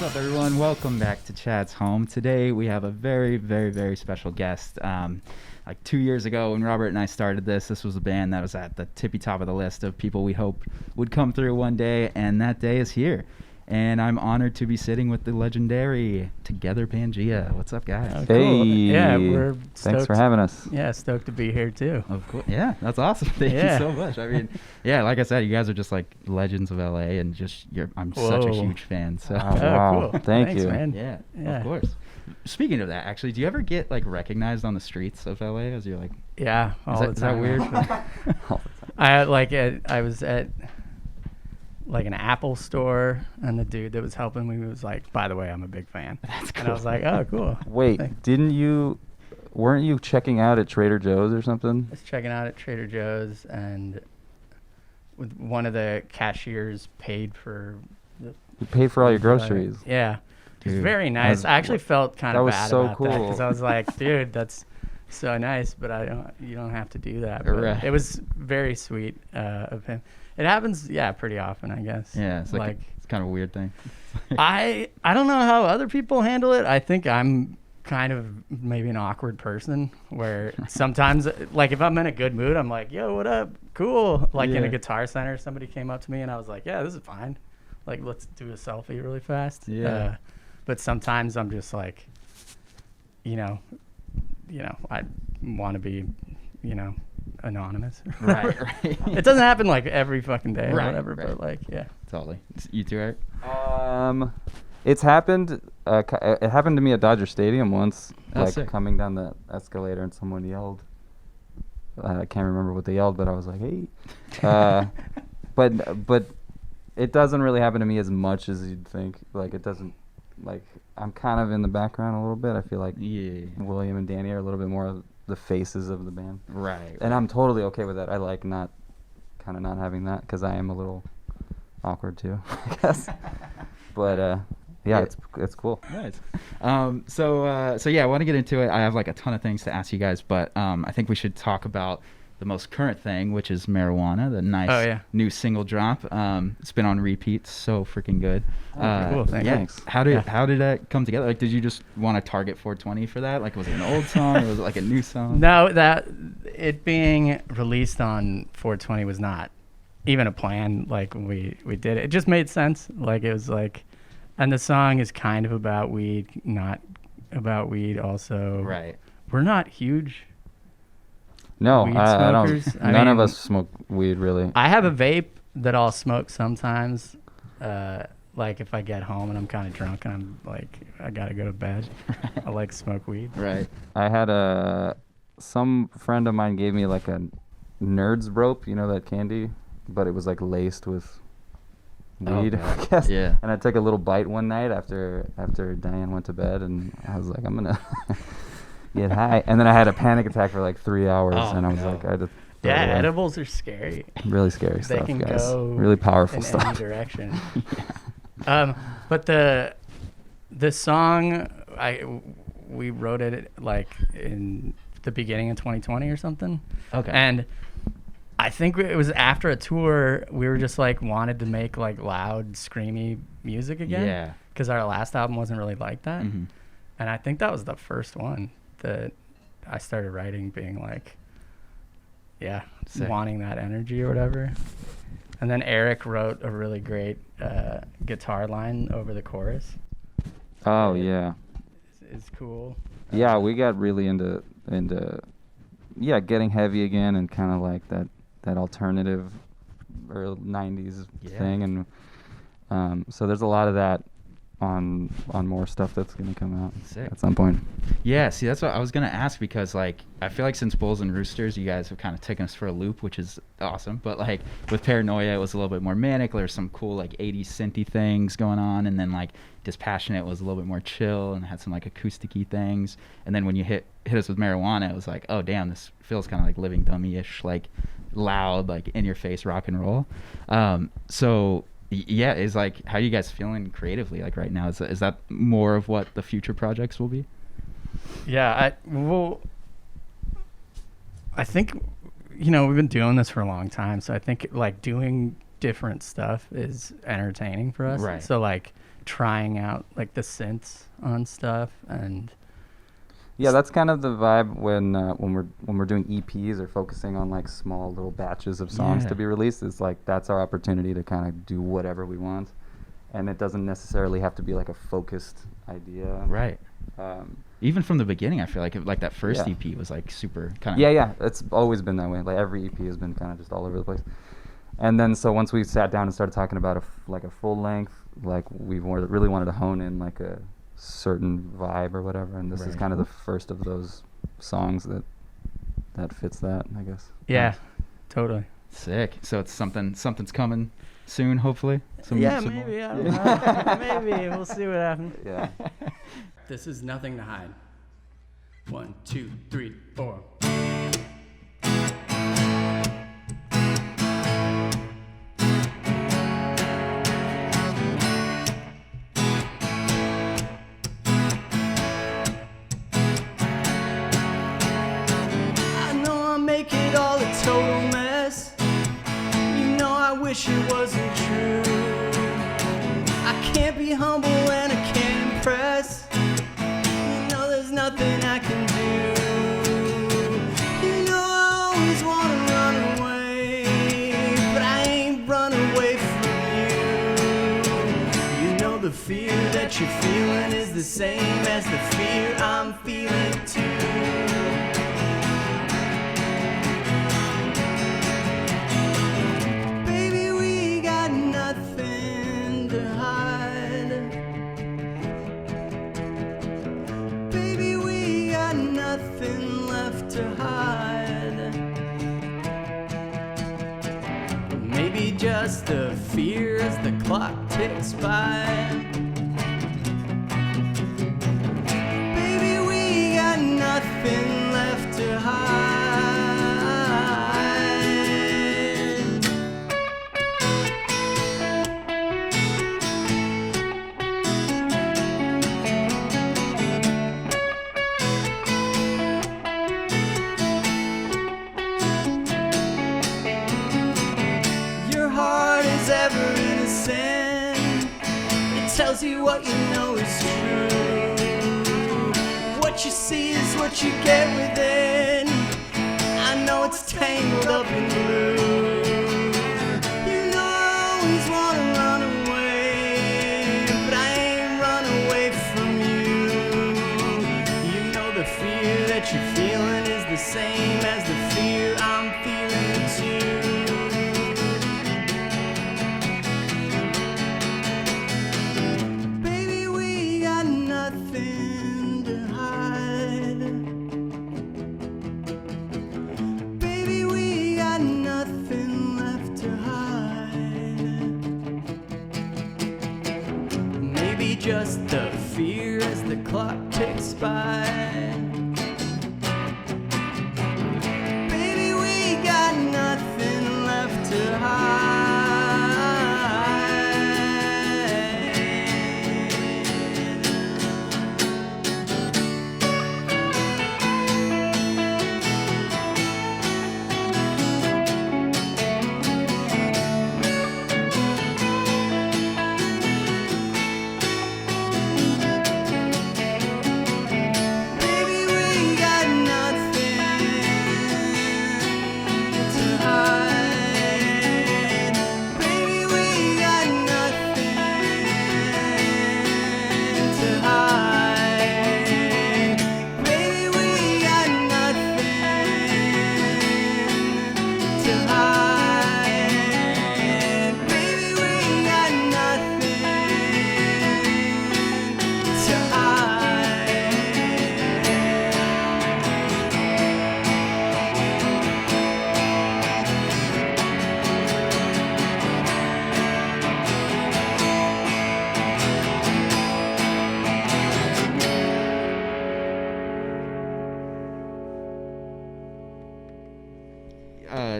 up, everyone? Welcome back to Chad's Home. Today we have a very, very, very special guest. Like 2 years ago when Robert and I started this was a band that was at the tippy top of the list of people we hoped would come through one day, and that day is here. And I'm honored to be sitting with the legendary Together Pangea. What's up, guys? Oh, cool. Hey, yeah, we're stoked. Thanks for having us. Yeah, stoked to be here too. Of course. Yeah, that's awesome. Thank you so much. I mean, yeah, like I said, you guys are just like legends of LA, and just I'm such a huge fan. So wow. Cool. Thanks, you, man. yeah, of course. Speaking of that, actually, do you ever get like recognized on the streets of LA as you're like? Yeah, Is that weird? I was at like an Apple store, and the dude that was helping me was like, "By the way, I'm a big fan." That's cool. And I was like, "Oh, cool." Wait, Thanks. weren't you checking out at Trader Joe's or something? I was checking out at Trader Joe's, and with one of the cashiers paid for the. You paid for all your groceries. Yeah. It was Dude, very nice. I actually felt kind of was bad so about that because I was like, dude, that's so nice, but you don't have to do that. But Right. It was very sweet of him. It happens, pretty often, I guess. Yeah, it's like it's kind of a weird thing. I don't know how other people handle it. I think I'm kind of maybe an awkward person where sometimes, like, if I'm in a good mood, I'm like, yo, what up? Cool. Like in Yeah. a Guitar Center, somebody came up to me and I was like, yeah, this is fine. Like, let's do a selfie really fast. Yeah. But sometimes I'm just like, I want to be, anonymous. Right. It doesn't happen like every fucking day or Right, whatever, right. but like, yeah. Totally. You too, Eric? It's happened. It happened to me at Dodger Stadium once, Oh, sick. coming down the escalator, and someone yelled. I can't remember what they yelled, but I was like, "Hey!" But it doesn't really happen to me as much as you'd think. Like, it doesn't. Like, I'm kind of in the background a little bit. I feel like Yeah. William and Danny are a little bit more of the faces of the band, Right. and I'm totally okay with that. I like not having that because I am a little awkward too, I guess. But yeah, it's cool. Nice. So yeah, I want to get into it. I have like a ton of things to ask you guys, but I think we should talk about the most current thing, which is Marijuana, the nice new single drop. It's been on repeat, so freaking good. Cool. Thanks. How did that come together? Like, did you just want to target 420 for that? Like, was it an old song or was it like a new song? No, that it being released on 420 was not even a plan. Like, when we did it. It just made sense. Like, it was like, and the song is kind of about weed, not about weed also. Right. We're not huge No, weed I don't. smokers. I None of mean, us smoke weed, really. I have a vape that I'll smoke sometimes. Like if I get home and I'm kind of drunk and I'm like, I gotta go to bed. I like to smoke weed. Right. I had some friend of mine gave me like a Nerds rope, you know, that candy, but it was like laced with weed, Okay. I guess. Yeah. And I took a little bite one night after Diane went to bed, and I was like, I'm gonna get high. And then I had a panic attack for like 3 hours, and I was like, I had to throw it away. Edibles are scary. Really scary They stuff, can guys. go Really powerful in stuff. any direction. But the song, we wrote it like in the beginning of 2020 or something. Okay. And I think it was after a tour, we were just like wanted to make like loud, screamy music again. Yeah. Because our last album wasn't really like that. Mm-hmm. And I think that was the first one that I started writing, being like, Sick. wanting that energy or whatever. And then Erik wrote a really great guitar line over the chorus. Oh yeah. It's cool. Yeah, we got really into getting heavy again, and kind of like that alternative early 90s thing, and so there's a lot of that on more stuff that's going to come out Sick. at some point. Yeah, see, that's what I was going to ask, because like I feel like since Bulls and Roosters, you guys have kind of taken us for a loop, which is awesome. But like with Paranoia, it was a little bit more manic. There was some cool like 80s synthy things going on, and then like Dispassionate was a little bit more chill and had some like acoustic-y things. And then when you hit us with Marijuana, it was like, oh damn, this feels kind of like Living Dummy-ish, like loud, like in your face rock and roll. So yeah, is like, how are you guys feeling creatively like right now? Is that more of what the future projects will be? Yeah, I think, we've been doing this for a long time, so I think like doing different stuff is entertaining for us. Right. So like trying out like the synths on stuff, and Yeah, that's kind of the vibe when we're doing EPs or focusing on like small little batches of songs Yeah. to be released. It's like that's our opportunity to kind of do whatever we want, and it doesn't necessarily have to be like a focused idea. Right. Even from the beginning, I feel like that first Yeah. EP was like super kind of. Yeah, it's always been that way. Like every EP has been kind of just all over the place. And then so once we sat down and started talking about a full length, like really wanted to hone in like a certain vibe or whatever, and this is Right. kind of the first of those songs that fits that, I guess. yeah, totally. Sick. So it's something's coming soon, hopefully. Some more. I don't know. Maybe we'll see what happens. Yeah. This is Nothing to Hide. 1, 2, 3, 4. I know I make it all a total mess. You know I wish it wasn't true. I can't be humble and I can't impress. You know there's nothing I can do. You know I always wanna run away, but I ain't run away from you. You know the fear that you're feeling is the same as the fear I'm feeling too. Baby, we got nothing to hide. Baby, we got nothing left to hide. Maybe just a fear as the clock ticks by. Baby, we got nothing left to hide. Your heart is ever innocent. It tells you what you know is true. What you see is what you get within. I know it's tangled up in blue. You know I always wanna run away, but I ain't run away from you. You know the fear that you're feeling is the same as the fear I'm feeling too. Baby, we got nothing to hide. Baby, we got nothing left to hide. Maybe just the fear as the clock ticks by. Baby, we got nothing left to hide. Baby, we got nothing to hide. Baby, we got nothing to hide. Baby, we got nothing to hide. Baby, we got nothing to hide.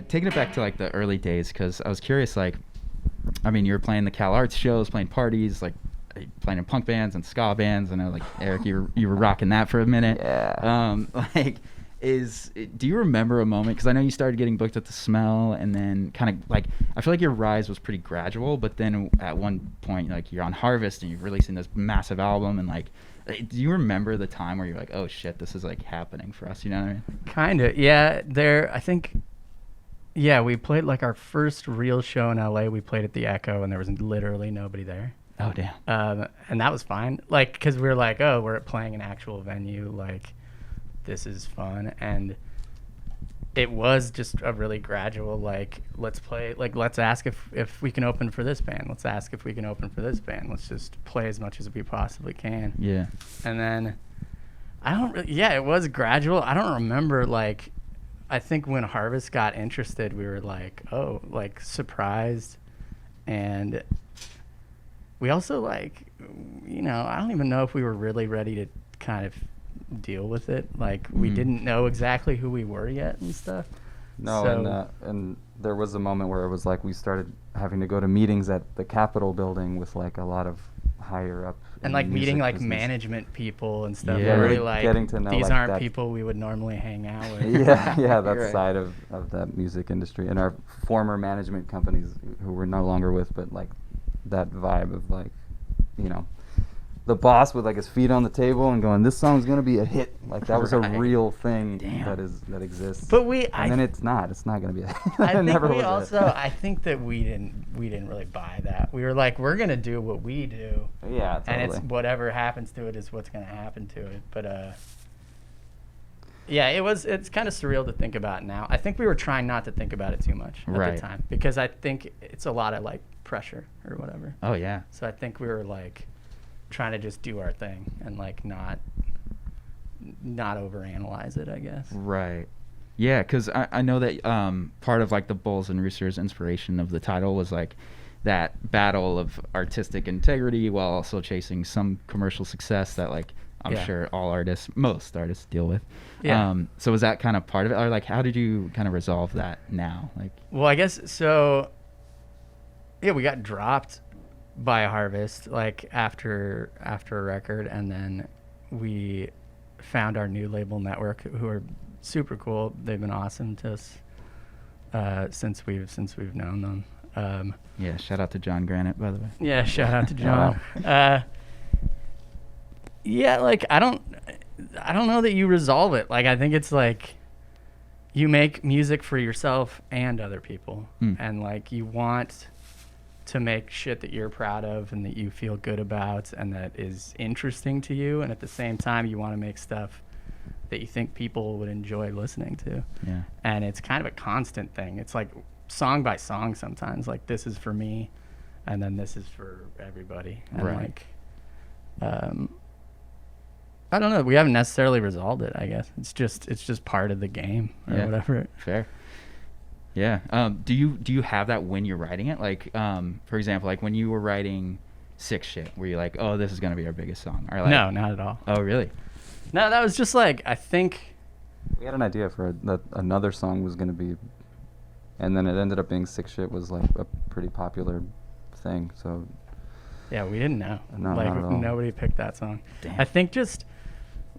Taking it back to like the early days, because I was curious, like, I mean, you were playing the Cal Arts shows, playing parties, like playing in punk bands and ska bands. I know, like Eric, you were rocking that for a minute. Yeah. Like, do you remember a moment, because I know you started getting booked at the Smell, and then kind of like I feel like your rise was pretty gradual, but then at one point like you're on Harvest and you're releasing this massive album, and like do you remember the time where you're like, oh shit, this is like happening for us, you know what I mean? Kind of, yeah. I think, yeah, we played like our first real show in LA. We played at the Echo, and there was literally nobody there. Oh damn. And that was fine, like, because we were like, oh, we're playing an actual venue, like this is fun. And it was just a really gradual, like, let's play, like, let's ask if we can open for this band, let's ask if we can open for this band, let's just play as much as we possibly can. Yeah. And then it was gradual. I don't remember, like, I think when Harvest got interested, we were like, oh, like, surprised. And we also, like, you know, I don't even know if we were really ready to kind of deal with it. Like, we didn't know exactly who we were yet and stuff. No, So- and there was a moment where it was like we started having to go to meetings at the Capitol building with like a lot of higher up. And in like the meeting music like business. management people and stuff. Yeah. Really, Really like, getting to know, these like, aren't that- people we would normally hang out with. Yeah, that Right. side of that music industry, and our former management companies who we're no longer with, but like that vibe of like, you know, the boss with like his feet on the table and going, "This song's gonna be a hit." Like that was Right. a real thing Damn. that exists. But and then it's not gonna be a hit. I It think never we was a hit. also, I think that we didn't really buy that. We were like, we're gonna do what we do, Yeah, totally. and it's whatever happens to it is what's gonna happen to it. But yeah, it's kind of surreal to think about now. I think we were trying not to think about it too much at Right. the time, because I think it's a lot of like pressure or whatever. Oh yeah. So I think we were like trying to just do our thing and like not overanalyze it, I guess. Right. Yeah, because I know that part of like the Bulls and Roosters inspiration of the title was like that battle of artistic integrity while also chasing some commercial success that like I'm Yeah. sure most artists deal with. Yeah. So was that kind of part of it, or like how did you kind of resolve that now? Like, Well, I guess so. Yeah, we got dropped by Harvest like after a record, and then we found our new label Network, who are super cool. They've been awesome to us since we've known them. yeah, shout out to John Granite, by the way. Yeah, shout out to John. Yeah, like I don't know that you resolve it. Like I think it's like you make music for yourself and other people, and like you want to make shit that you're proud of and that you feel good about and that is interesting to you, and at the same time you want to make stuff that you think people would enjoy listening to. Yeah. And it's kind of a constant thing. It's like song by song sometimes, like this is for me and then this is for everybody. And Right. like I don't know, we haven't necessarily resolved it, I guess. It's just part of the game or Yeah. whatever. Fair. Yeah. Do you have that when you're writing it? Like, for example, like when you were writing Sick Shit, were you like, oh, this is gonna be our biggest song? Or like, No, not at all. Oh, really? No, that was just like, I think We had an idea for that another song was going to be, and then it ended up being Sick Shit was like a pretty popular thing. So yeah, we didn't know. No, like not at all. nobody picked that song. Damn. I think just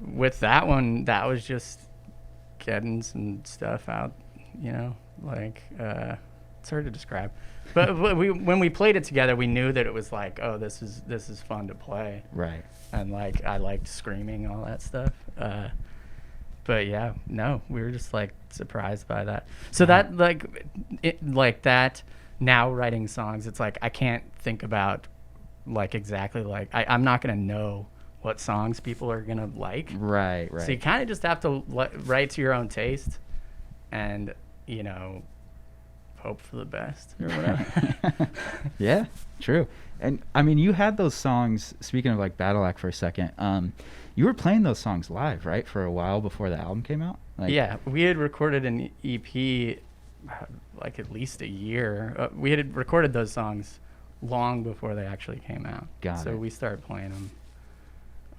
with that one, that was just getting some stuff out, you know, like it's hard to describe. But when we played it together, we knew that it was like, oh, this is fun to play. Right. And like I liked screaming, all that stuff. But yeah, no, we were just like surprised by that. So that like that now writing songs, it's like I can't think about like exactly like I'm not gonna know what songs people are gonna like. Right. So you kind of just have to write to your own taste, and you know, hope for the best or whatever. Yeah, true. And I mean, you had those songs. Speaking of like Badillac for a second, you were playing those songs live, right, for a while before the album came out. Like, Yeah, we had recorded an EP like at least a year. We had recorded those songs long before they actually came out. Got so it. we started playing them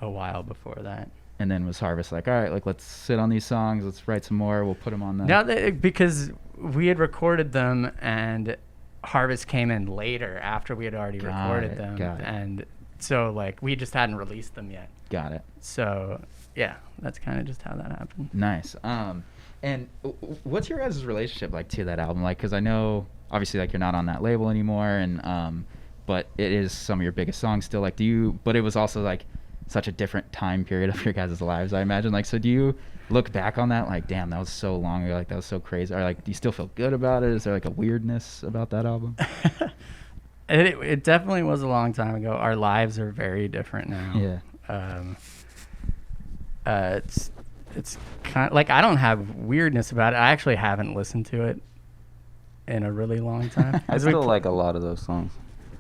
a while before that. And then was Harvest like, all right, like let's sit on these songs, let's write some more, we'll put them on the. Now, because we had recorded them and Harvest came in later after we had already recorded them, got it. and so like we just hadn't released them yet. Got it. So yeah, that's kind of just how that happened. Nice. And what's your guys' relationship like to that album? Like, because I know obviously like you're not on that label anymore, and but it is some of your biggest songs still. Like, but it was also like such a different time period of your guys' lives, I imagine. Like, so do you look back on that like, damn, that was so long ago, like that was so crazy, or like do you still feel good about it? Is there like a weirdness about that album? It definitely was a long time ago. Our lives are very different now. Yeah. It's kind of like, I don't have weirdness about it. I actually haven't listened to it in a really long time. I still like a lot of those songs.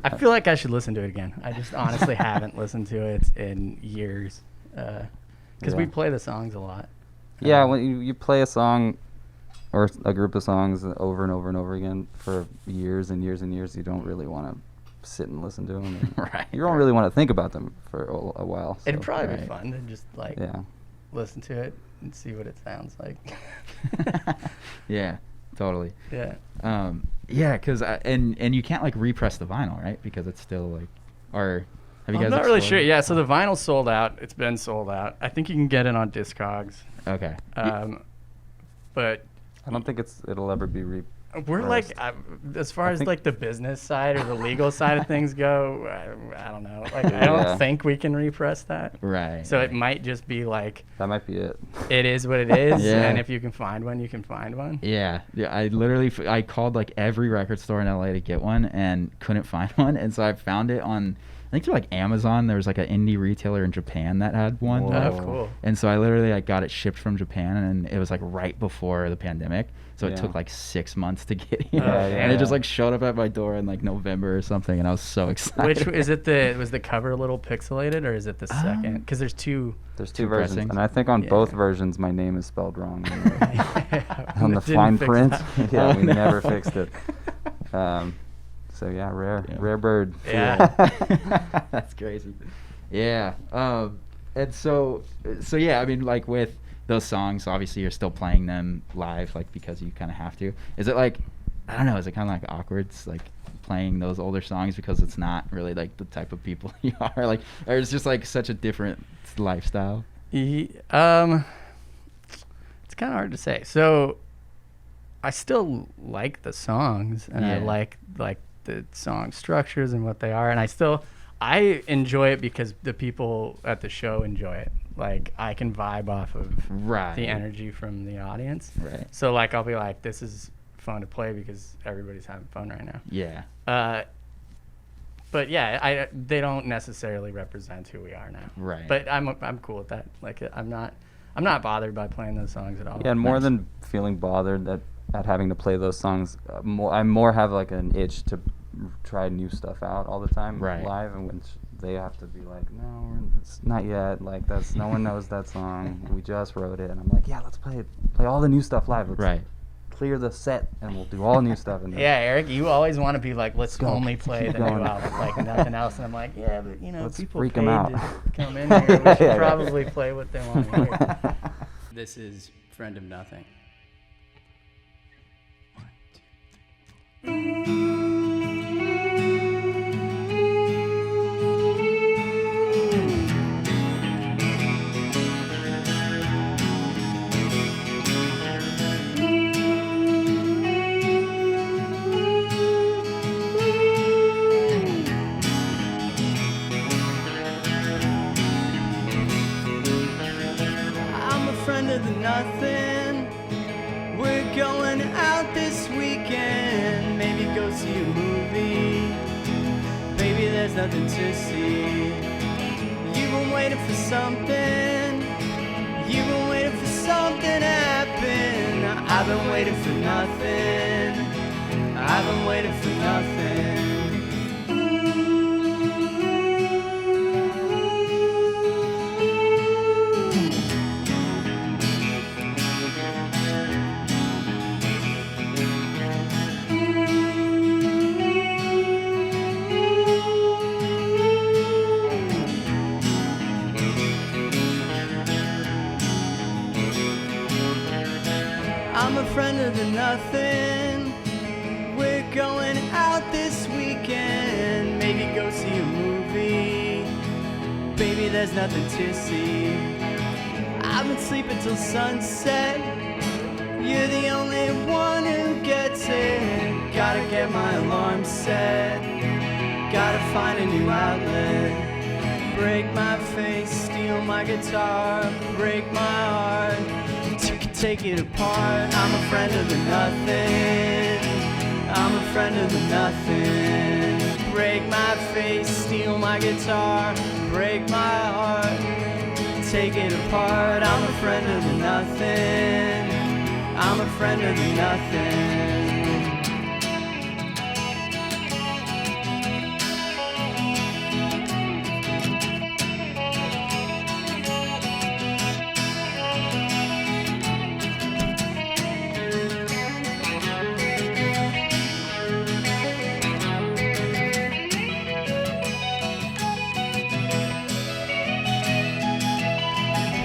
I feel like I should listen to it again. I just honestly haven't listened to it in years, because we play the songs a lot. Yeah, when you play a song or a group of songs over and over and over again for years and years and years, you don't really want to sit and listen to them. Right. You don't really want to think about them for a while. So. It'd probably be fun to just like listen to it and see what it sounds like. Yeah, totally. Yeah. Yeah, because and you can't like repress the vinyl, right? Because it's still like, or have you guys? I'm not really sure. Yeah, so the vinyl's sold out. It's been sold out. I think you can get it on Discogs. Okay. But I don't think it'll ever be we're like, as far as like the business side or the legal side of things go, I don't know. Like, I don't think we can repress that. Right. So it might just be like, that might be it. It is what it is. Yeah. And if you can find one, you can find one. Yeah. I literally I called like every record store in LA to get one and couldn't find one, and so I found it on, I think through like Amazon. There was like an indie retailer in Japan that had one. Whoa. Oh, cool. And so I literally like got it shipped from Japan, and it was like right before the pandemic. So it took like 6 months to get here. And it just like showed up at my door in like November or something, and I was so excited. Which is it? Was the cover a little pixelated, or is it the second? Because there's two. There's two versions, pressings. and I think on both versions my name is spelled wrong on the fine print. We never fixed it. So yeah, rare bird. Yeah. That's crazy. Yeah. And so yeah, I mean, like with those songs, obviously you're still playing them live, like because you kind of have to. Is it like, I don't know, is it kind of like awkward, it's like playing those older songs because it's not really like the type of people you are, like, or it's just like such a different lifestyle? It's kind of hard to say. So I still like the songs, and I like the song structures and what they are, and I enjoy it because the people at the show enjoy it. Like, I can vibe off of the energy from the audience. Right. So like, I'll be like, this is fun to play because everybody's having fun right now. Yeah. But yeah, they don't necessarily represent who we are now. Right. But I'm cool with that. Like, I'm not bothered by playing those songs at all. Yeah, and more than feeling bothered at having to play those songs, I more have like an itch to try new stuff out all the time live, and when they have to be like, no, it's not yet. Like, no one knows that song. We just wrote it, and I'm like, yeah, let's play all the new stuff live. Let's clear the set, and we'll do all new stuff. And yeah, Eric, you always want to be like, let's only play the new album, like nothing else. And I'm like, yeah, but let's people freak paid them out. to come in here. We should probably play what they want to hear. This is Friend of Nothing. 1, 2, 3. Nothing. We're going out this weekend. Maybe go see a movie. Baby, there's nothing to see. You've been waiting for something. You've been waiting for something to happen. I've been waiting for nothing. I've been waiting for nothing. I'm a friend of the nothing. We're going out this weekend. Maybe go see a movie. Baby, there's nothing to see. and sleep until sunset. You're the only one who gets it. Gotta get my alarm set. Gotta find a new outlet. Break my face, steal my guitar, break my heart, take it apart. I'm a friend of the nothing. I'm a friend of the nothing. Break my face, steal my guitar, break my heart, take it apart. I'm a friend of the nothing. I'm a friend of the nothing.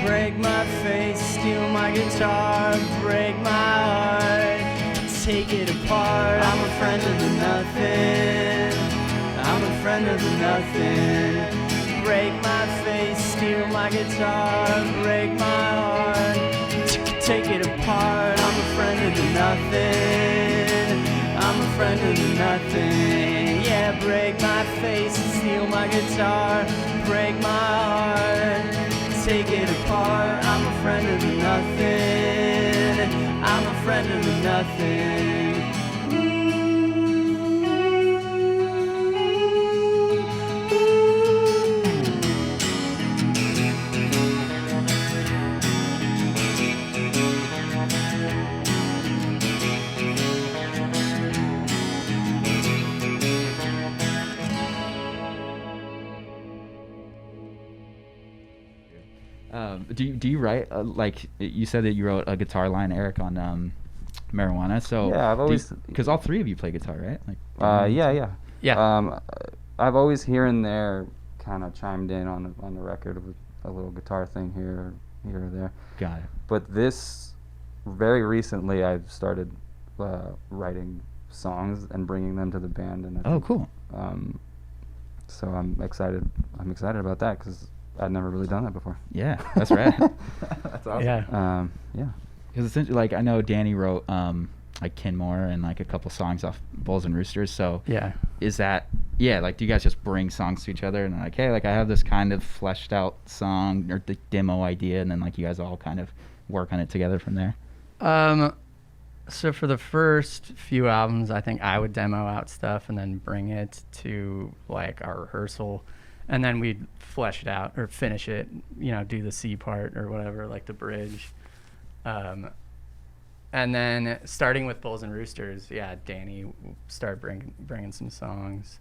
Break my face, steal my guitar, break my heart, take it apart. I'm a friend of the nothing. I'm a friend of the nothing. Break my face, steal my guitar, break my heart, take it apart. I'm a friend of the nothing. I'm a friend of the nothing. Yeah, break my face, steal my guitar, break my heart, take it apart. I'm a friend of the nothing. I'm a friend of the nothing. Do you write like you said that you wrote a guitar line, Eric, on Marijuana? So Yeah, I've always because all three of you play guitar, right? Like Yeah. I've always here and there kind of chimed in on the record with a little guitar thing here or there. Got it. But this very recently I've started writing songs and bringing them to the band, and I Oh, think, cool. So I'm excited about that because I'd never really done that before. Yeah, that's right. That's awesome. Yeah. Yeah. Because essentially, like, I know Danny wrote like Kenmore and like a couple songs off Bulls and Roosters. So Yeah. is that like, do you guys just bring songs to each other and like, hey, like I have this kind of fleshed out song or the demo idea, and then like you guys all kind of work on it together from there? So for the first few albums, I think I would demo out stuff and then bring it to like our rehearsal, and then we'd flesh it out or finish it, do the C part or whatever, like the bridge. And then starting with Bulls and Roosters, Danny started bringing some songs,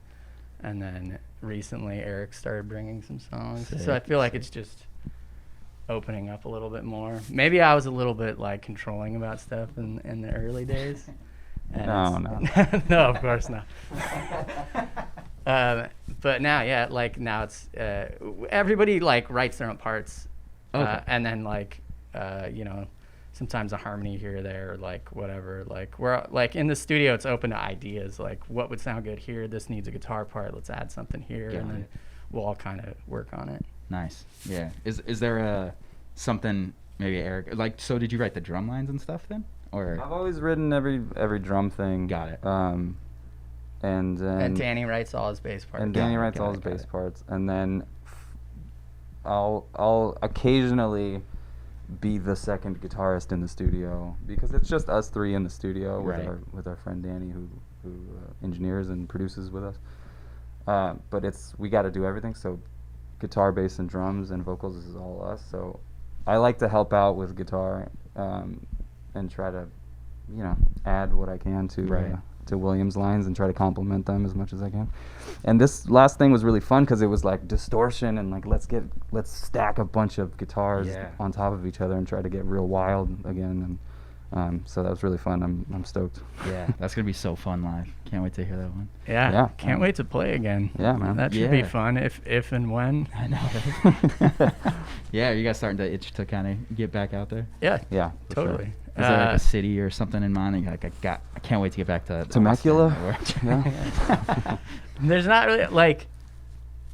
and then recently Erik started bringing some songs. So I feel like it's just opening up a little bit more. Maybe I was a little bit like controlling about stuff in the early days. And No. no, of course not. But now, now it's everybody like writes their own parts, and then like sometimes a harmony here or there, like whatever. Like we're like in the studio, it's open to ideas. Like what would sound good here? This needs a guitar part. Let's add something here, and then we'll all kind of work on it. Nice. Yeah. Is there something maybe Eric like? So did you write the drum lines and stuff then, or? I've always written every drum thing. Got it. And Danny writes all his bass parts. And Danny writes all his bass parts, and then I'll occasionally be the second guitarist in the studio because it's just us three in the studio with our friend Danny who engineers and produces with us. But we got to do everything. So guitar, bass, and drums and vocals is all us. So I like to help out with guitar and try to add what I can to Williams' lines and try to complement them as much as I can. And this last thing was really fun because it was like distortion and like let's stack a bunch of guitars on top of each other and try to get real wild again. And so that was really fun. I'm stoked. Yeah, that's gonna be so fun live. Can't wait to hear that one. Yeah. Can't wait to play again. Yeah, man. That should be fun if and when. I know. Yeah, are you guys starting to itch to kind of get back out there? Yeah. Yeah, for sure. Totally. Is there like a city or something in mind? Like I can't wait to get back to Temecula. Austin or- Yeah. There's not really like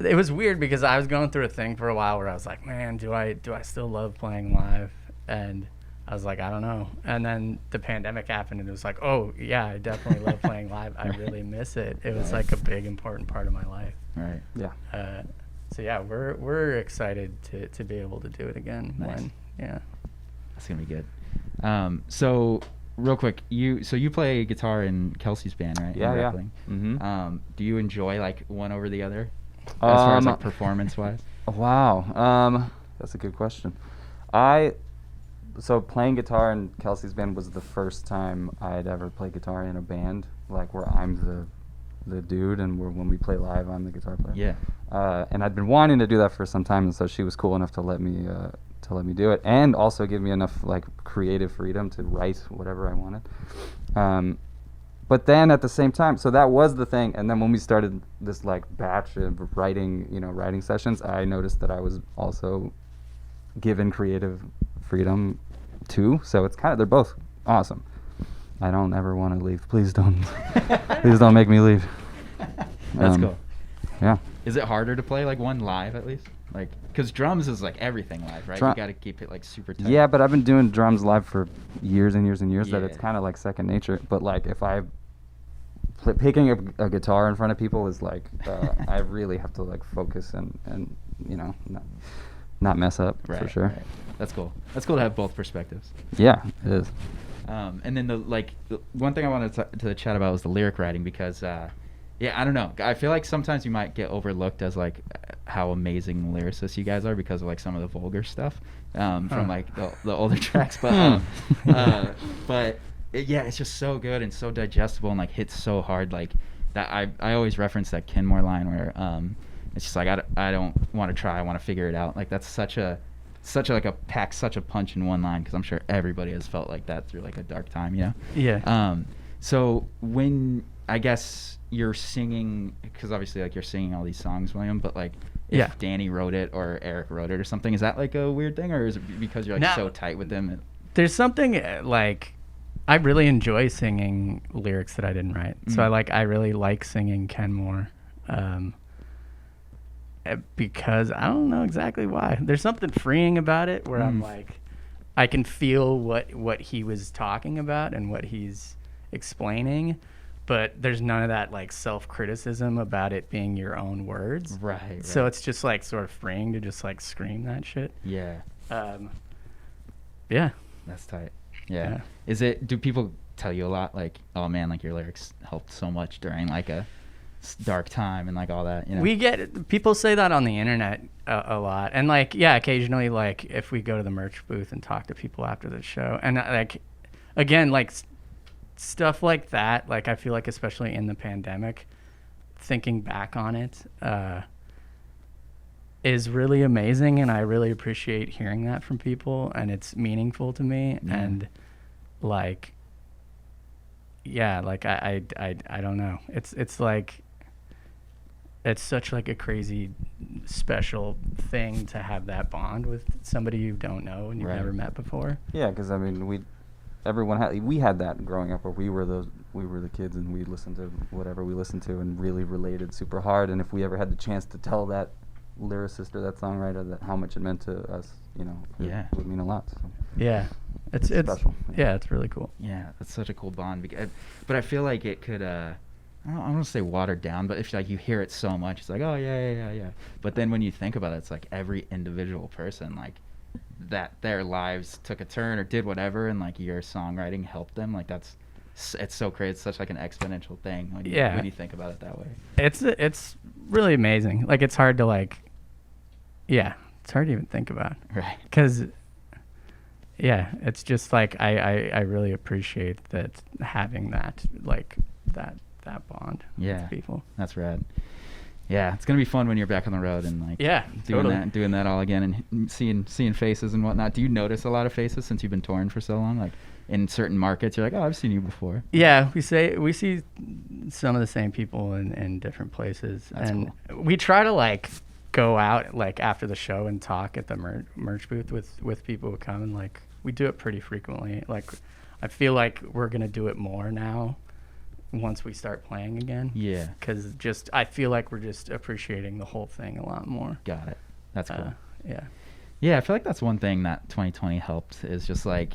it was weird because I was going through a thing for a while where I was like, man, do I still love playing live? And I was like, I don't know. And then the pandemic happened, and it was like, oh yeah, I definitely love playing live. I really miss it. It was like a big important part of my life. Right. Yeah. So yeah, we're excited to be able to do it again. Nice. Yeah. That's gonna be good. So real quick, you play guitar in Kelsey's band, right? Yeah, in yeah. Reckling. Mm-hmm. Do you enjoy like one over the other, as far as like performance wise? Wow. That's a good question. So playing guitar in Kelsey's band was the first time I'd ever played guitar in a band, like where I'm the dude, and when we play live, I'm the guitar player. Yeah. And I'd been wanting to do that for some time, and so she was cool enough to let me do it, and also give me enough like creative freedom to write whatever I wanted. But then at the same time, so that was the thing, and then when we started this like batch of writing sessions, I noticed that I was also given creative freedom too. So it's kind of, they're both awesome. I don't ever want to leave. Please don't make me leave. That's cool. Yeah. Is it harder to play like one live at least? Like, because drums is like everything live, right? You got to keep it like super tight. Yeah, but I've been doing drums live for years and years and years, that it's Yeah. kind of like second nature. But like if picking a guitar in front of people is like, I really have to like focus and not mess up, Right, for sure. right. That's cool. That's cool to have both perspectives. Yeah, it is. And then the one thing I wanted to chat about was the lyric writing, because I don't know. I feel like sometimes you might get overlooked as like how amazing lyricists you guys are because of like some of the vulgar stuff from like the older tracks, but it's just so good and so digestible and like hits so hard, like that. I always reference that Kenmore line where it's just like I don't want to try, I want to figure it out. Like that's such a packs such a punch in one line, because I'm sure everybody has felt like that through like a dark time, Yeah. So when I guess you're singing, because obviously like you're singing all these songs, William, but like if Danny wrote it or Erik wrote it or something, is that like a weird thing, or is it because you're like so tight with them? There's something like, I really enjoy singing lyrics that I didn't write. So I really like singing Kenmore. Because I don't know exactly why. There's something freeing about it where I'm like, I can feel what he was talking about and what he's explaining, but there's none of that like self-criticism about it being your own words. Right. So it's just like sort of freeing to just like scream that shit. Yeah. Yeah. That's tight. Yeah. Do people tell you a lot like, oh man, like your lyrics helped so much during like a dark time and like all that, We get people say that on the internet a lot, and like occasionally, like if we go to the merch booth and talk to people after the show, and like again, like stuff like that, like I feel like especially in the pandemic, thinking back on it is really amazing, and I really appreciate hearing that from people, and it's meaningful to me. And like like I don't know, it's like it's such like a crazy special thing to have that bond with somebody you don't know and you've never met before. Yeah, because I mean we had that growing up where we were the kids and we listened to whatever we listened to and really related super hard, and if we ever had the chance to tell that lyricist or that songwriter that how much it meant to us, it would mean a lot. So. Yeah, it's special. Yeah, it's really cool. Yeah, that's such a cool bond. But I feel like it could I don't want to say watered down, but if like you hear it so much, it's like, oh yeah. But then when you think about it, it's like every individual person, like that their lives took a turn or did whatever, and like your songwriting helped them. Like it's so crazy. It's such like an exponential thing when you think about it that way. It's really amazing. Like it's hard to like, it's hard to even think about. Right. Because it's just like I really appreciate that, having that like that bond with people. That's rad. Yeah, it's gonna be fun when you're back on the road and like doing that all again and seeing faces and whatnot. Do you notice a lot of faces since you've been touring for so long? Like in certain markets, you're like, oh, I've seen you before. Yeah, we see some of the same people in different places. That's and cool. We try to like go out like after the show and talk at the merch booth with people who come, and like we do it pretty frequently. Like I feel like we're gonna do it more now once we start playing again. Yeah. Because I feel like we're just appreciating the whole thing a lot more. Got it. That's cool. Yeah. Yeah, I feel like that's one thing that 2020 helped is just like,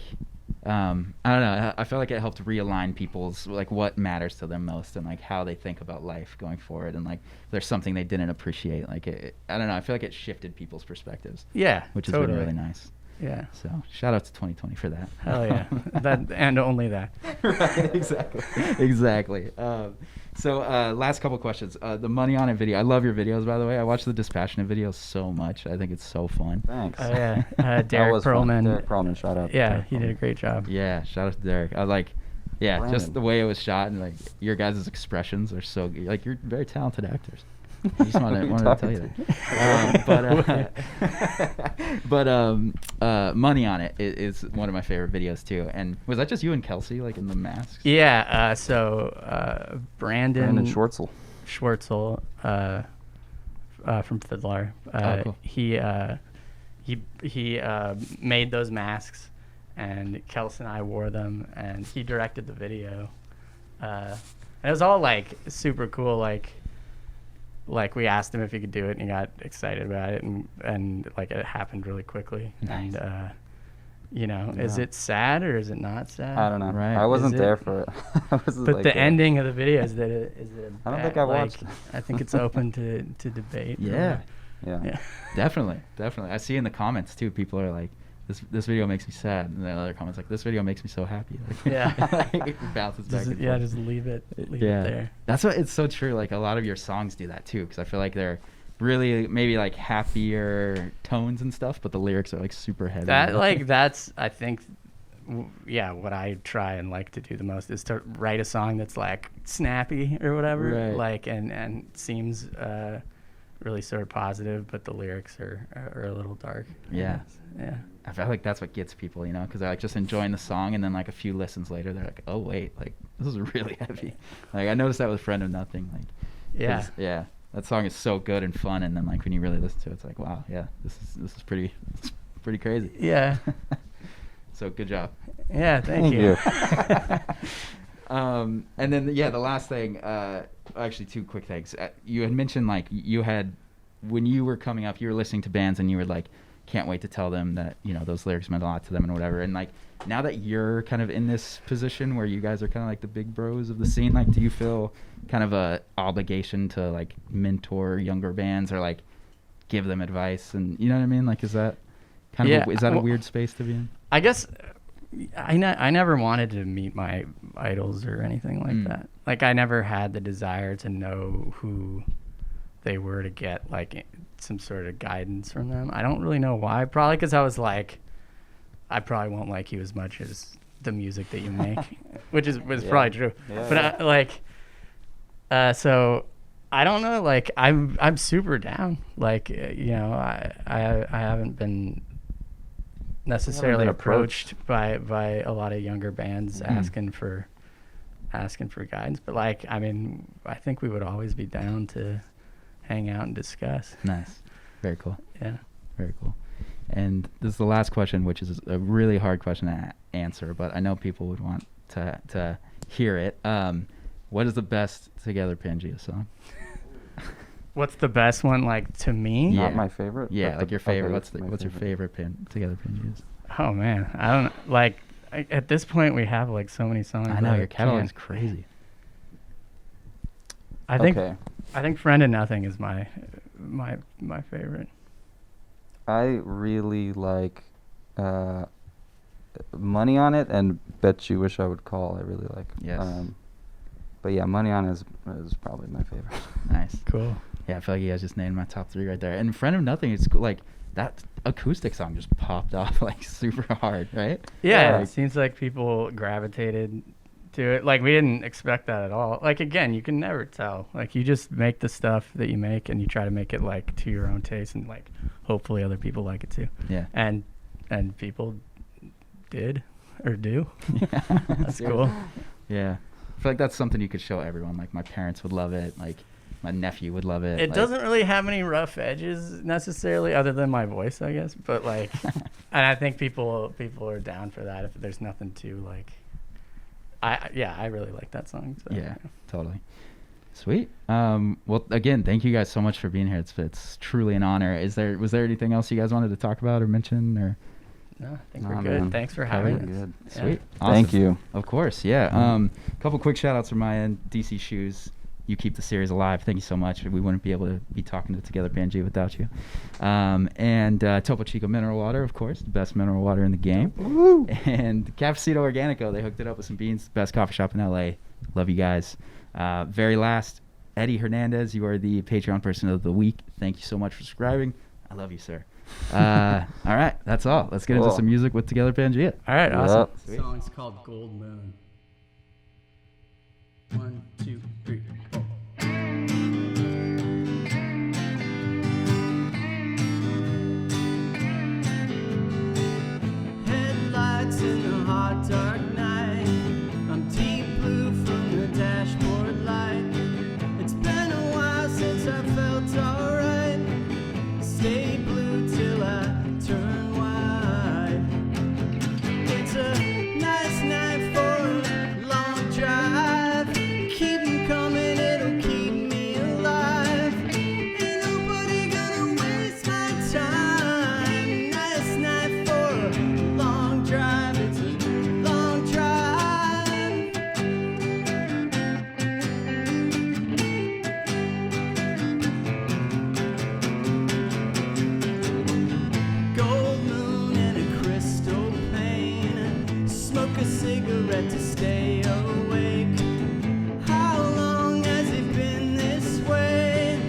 I don't know. I feel like it helped realign people's like what matters to them most and like how they think about life going forward. And like, if there's something they didn't appreciate. Like, I don't know. I feel like it shifted people's perspectives. Yeah. Which has totally. been really nice. Yeah. So shout out to 2020 for that. Hell yeah. That and only that. Right. Exactly. So last couple questions. The Money on It video. I love your videos, by the way. I watch the Dispassionate videos so much. I think it's so fun. Thanks. Yeah. That Derek was fun. Perlman. Derek Perlman, shout out. Yeah, Derek he did a Perlman. great job. Yeah, shout out to Derek. I like, yeah, Brandon. just the way it was shot and like your guys' expressions are so good. Like you're very talented actors. I just wanted to tell you that. But Money on It is one of my favorite videos too. And was that just you and Kelsey like in the masks? Yeah. So Brandon Schwartzel. Schwartzel from Fiddler. Cool. He made those masks, and Kelsey and I wore them, and he directed the video. And it was all like super cool. Like we asked him if he could do it, and he got excited about it, and like it happened really quickly. Nice. And you know, Yeah. is it sad or is it not sad? I don't know. Right. I wasn't Is it? there for it. I was But like, the ending of the video is that it I don't bad- think I like, watched it. I think it's open to debate. Yeah, Yeah. definitely. I see in the comments too. People are like, "This video makes me sad," and then other comments like, "This video makes me so happy." Like, Yeah. it bounces back. Just, and yeah, forth. just leave it Yeah. there. That's what it's so true. Like a lot of your songs do that too, because I feel like they're really maybe like happier tones and stuff, but the lyrics are like super heavy. That's I think what I try and like to do the most is to write a song that's like snappy or whatever, Right. like and seems really sort of positive, but the lyrics are a little dark. Yeah. Yeah. I feel like that's what gets people, because they're like just enjoying the song, and then like a few listens later, they're like, "Oh wait, like this is really heavy." Like I noticed that with "Friend of Nothing." Like, Yeah. 'cause, yeah, that song is so good and fun, and then like when you really listen to it, it's like, wow, yeah, this is pretty crazy. Yeah. So good job. Yeah. Thank you. And then the last thing, actually two quick things. You had mentioned like when you were coming up, you were listening to bands and you were like, can't wait to tell them that those lyrics meant a lot to them and whatever. And like now that you're kind of in this position where you guys are kind of like the big bros of the scene, like do you feel kind of a obligation to like mentor younger bands or like give them advice? And you know what I mean? Like is that kind of is that a weird space to be in? I guess I never wanted to meet my idols or anything like that. Like I never had the desire to know who they were to get like some sort of guidance from them. I don't really know why. Probably because I was like, I probably won't like you as much as the music that you make, which was probably true. Yeah, But so I don't know. Like I'm super down. Like I haven't been necessarily approached by a lot of younger bands asking for guidance, but like I mean I think we would always be down to hang out and discuss. Nice. Very cool. Yeah. Very cool. And this is the last question, which is a really hard question to answer, but I know people would want to hear it. What is the best Together Pangea song? What's the best one like to me? Yeah. Not my favorite. Yeah, but like your favorite. okay, What's your favorite Together Pangeas? Oh man, I don't like. At this point, we have like so many songs. I know that your catalog's can't- crazy. I think Okay. I think "Friend of Nothing" is my favorite. I really like Money on It and Bet You Wish I Would Call. I really like. Yes. But yeah, Money on It is probably my favorite. Nice. Cool. Yeah, I feel like you guys just named my top 3 right there. And "Friend of Nothing" is cool. Like that acoustic song just popped off like super hard, right? Yeah, Like, it seems like people gravitated to it. Like we didn't expect that at all. Like again, you can never tell. Like you just make the stuff that you make and you try to make it like to your own taste and like hopefully other people like it too. yeah. And people did or do. Yeah. That's cool. Yeah. I feel like that's something you could show everyone. Like my parents would love it. Like my nephew would love it. It like, doesn't really have any rough edges necessarily, other than my voice, I guess. But like, and I think people are down for that if there's nothing too like I really like that song. So, Yeah, totally. Sweet. Well, again, thank you guys so much for being here. It's truly an honor. Was there anything else you guys wanted to talk about or mention, or? No, I think we're good. Man. Thanks for having us. Good. Yeah. Sweet. Awesome. Thank you. Of course. Yeah. Couple quick shout outs from my end. DC Shoes. You keep the series alive. Thank you so much. We wouldn't be able to be talking to Together Pangea without you. And Topo Chico Mineral Water, of course, the best mineral water in the game. Woo! And Cafecito Organico. They hooked it up with some beans. Best coffee shop in LA. Love you guys. Very last, Eddie Hernandez, you are the Patreon person of the week. Thank you so much for subscribing. I love you, sir. All right, that's all. Let's get into some music with Together Pangea. All right, awesome. Sweet. The song's called Gold Moon. 1, 2, 3, 4. Headlights in the hot dark night. I'm deep blue from the dashboard light. It's been a while since I felt alright. Stay blue till I turn white. It's a nice night for a long drive. Keep 'em coming, it'll keep me alive. Ain't nobody gonna waste my time. Nice night for a long drive. It's a long drive. Gold moon and a crystal pane. Smoke a cigarette to stay awake. How long has it been this way?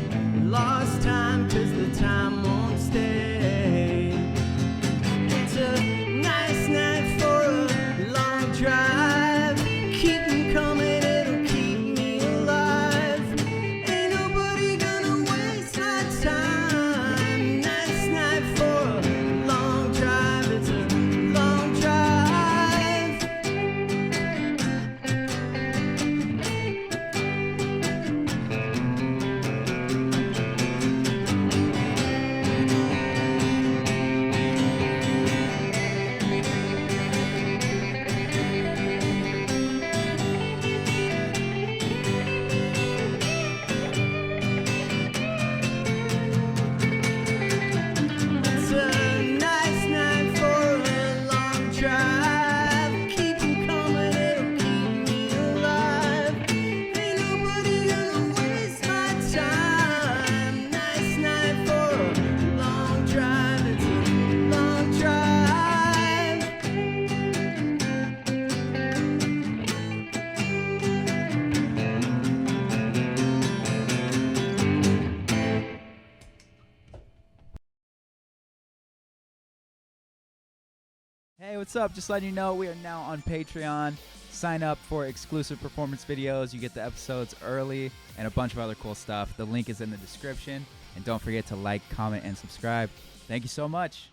Lost time 'cause the time won't stay. It's a nice night for a long drive. Keep 'em coming, it'll keep me alive. Ain't nobody gonna waste my time. Nice night for a long drive. It's a long drive. It's a nice night for a long drive. Keep 'em coming, it'll keep me alive. Ain't nobody gonna waste my time. Nice night for a long drive. It's a long drive. Hey, what's up? Just letting you know we are now on Patreon. Sign up for exclusive performance videos. You get the episodes early and a bunch of other cool stuff. The link is in the description. And don't forget to like, comment, and subscribe. Thank you so much.